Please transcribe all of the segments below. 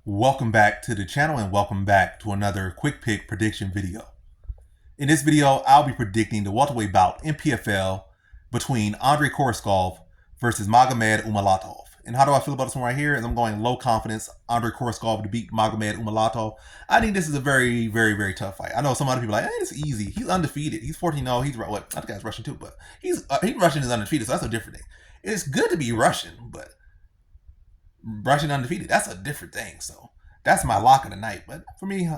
Welcome back to the channel and welcome back to another quick pick prediction video. In this video, I'll be predicting the welterweight bout in PFL between Andrey Koreshkov versus Magomed Umalatov. And how do I feel about this one right here? As I'm going low confidence, Andrey Koreshkov to beat Magomed Umalatov. I think this is a very, very, very tough fight. I know some other people are like, it's easy. He's undefeated. He's 14-0. He's what? I think that's Russian too, but he's Russian is undefeated, so that's a different thing. It's good to be Russian, but Russian undefeated, that's a different thing. So that's my lock of the night. But for me,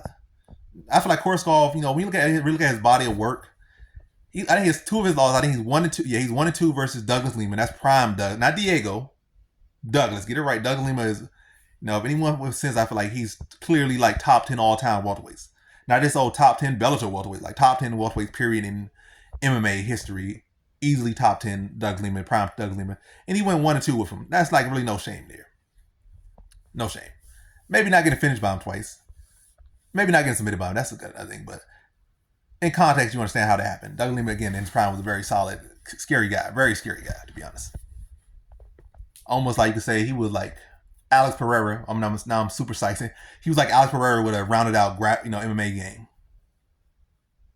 I feel like Koreshkov, when you look at his body of work, I think his two of his losses, I think he's 1-2. Yeah, he's 1-2 versus Douglas Lima. That's prime Doug, not Diego. Douglas, get it right. Douglas Lima is, if anyone with sense, I feel like he's clearly like top 10 all-time welterweights. Not this old top 10 Bellator welterweights, like top 10 welterweights period in MMA history. Easily top 10 Douglas Lima, prime Douglas Lima. And he went 1-2 with him. That's like really no shame there. No shame. Maybe not getting finished by him twice. Maybe not getting submitted by him. That's a good thing. But in context, you understand how that happened. Doug Lima, again, in his prime was a very solid, scary guy. Very scary guy, to be honest. Almost like you could say he was like Alex Pereira. Now I'm super sizing. He was like Alex Pereira with a rounded out MMA game.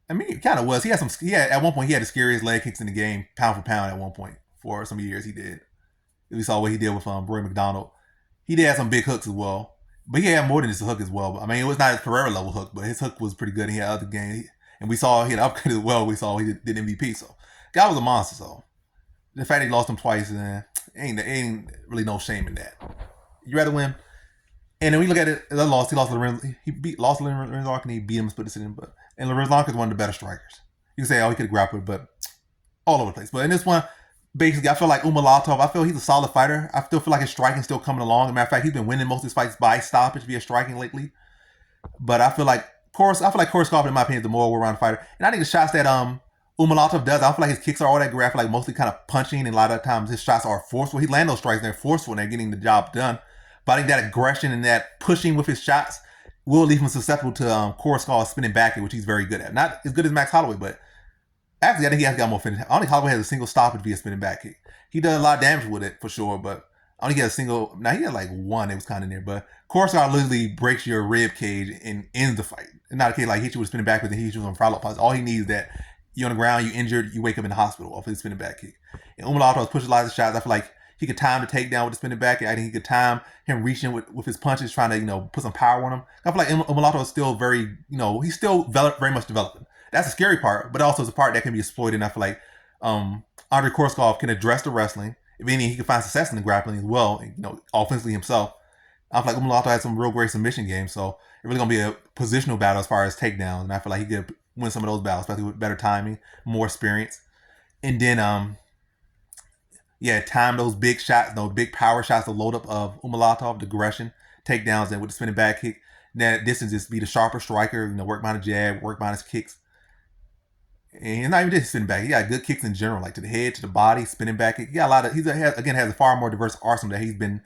I mean, it kind of was. At one point, he had the scariest leg kicks in the game, pound for pound at one point. For some years, he did. We saw what he did with Roy McDonald. He did have some big hooks as well. But he had more than just a hook as well. I mean, it was not his Pereira level hook, but his hook was pretty good. He had other games. And we saw he had upgraded as well. We saw he did MVP. So, guy was a monster. So, the fact that he lost him twice, ain't really no shame in that. You rather win. And then we look at it, he lost Lorenzo. Lost Lorenzo and he beat him and split decision. And Lorenzo is one of the better strikers. You can say, he could have grappled, but all over the place. But in this one, basically, I feel like Umalatov, I feel he's a solid fighter. I still feel like his striking still coming along. As a matter of fact, he's been winning most of his fights by stoppage via striking lately. But I feel like Koreshkov, in my opinion, is the more well-rounded fighter. And I think the shots that Umalatov does, I don't feel like his kicks are all that great. I feel like mostly kind of punching, and a lot of times his shots are forceful. He lands those strikes, and they're forceful, and they're getting the job done. But I think that aggression and that pushing with his shots will leave him susceptible to Koreshkov spinning back, which he's very good at. Not as good as Max Holloway, but actually, I think he has got more finish. I don't think Holloway has a single stoppage via spinning back kick. He does a lot of damage with it, for sure, but I don't think he has a single. Now, he had like one, it was kind of near, but Koreshkov literally breaks your rib cage and ends the fight. It's not a case like hit you with a spinning back, but then he hits you on follow-up punch. All he needs is that you're on the ground, you injured, you wake up in the hospital off his spinning back kick. And Umalatov pushes a lot of shots. I feel like he could time the takedown with the spinning back kick. I think he could time him reaching with his punches, trying to, put some power on him. I feel like Umalatov is still very, he's still very much developing. That's the scary part, but also it's a part that can be exploited. And I feel like Andrey Koreshkov can address the wrestling. If anything, he can find success in the grappling as well, offensively himself. I feel like Umalatov has some real great submission games, so it's really going to be a positional battle as far as takedowns. And I feel like he could win some of those battles, especially with better timing, more experience. And then, time those big shots, those big power shots, the load up of Umalatov, the aggression, takedowns, and with the spinning back kick. Then distance just be the sharper striker, work behind the jab, work behind his kicks. And not even just spinning back. He got good kicks in general, like to the head, to the body, spinning back. He got a lot of. Has a far more diverse arsenal that he's been,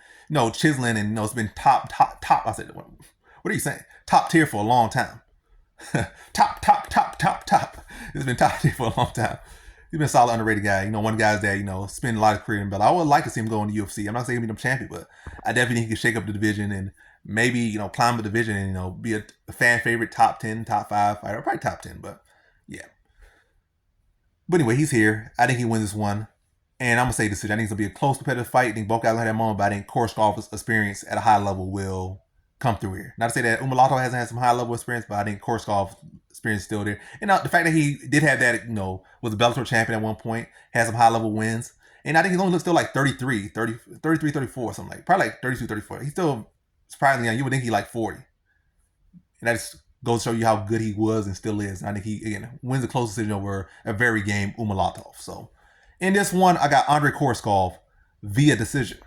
chiseling, and it's been top. I said, what are you saying? Top tier for a long time. top. It's been top tier for a long time. He's been a solid, underrated guy. One guy that spend a lot of career in Bellator. I would like to see him go in the UFC. I'm not saying he'll be the champion, but I definitely think he can shake up the division and maybe climb the division and be a fan favorite, top 10, top 5 fighter, probably top 10. But yeah. But anyway, he's here. I think he wins this one. And I'm going to say decision. I think it's going to be a close competitive fight. I think both guys will have that moment, but I think Koreshkov's experience at a high level will come through here. Not to say that Umalatov hasn't had some high level experience, but I think Koreshkov's experience is still there. And the fact that he did have that, was a Bellator champion at one point, had some high level wins. And I think he only looks still like 33, 34, something like, probably like 32, 34. He's still surprisingly young. You would think he's like 40. And that just goes to show you how good he was and still is. And I think he, again, wins a close decision over a very game Umalatov. So in this one, I got Andrey Koreshkov via decision.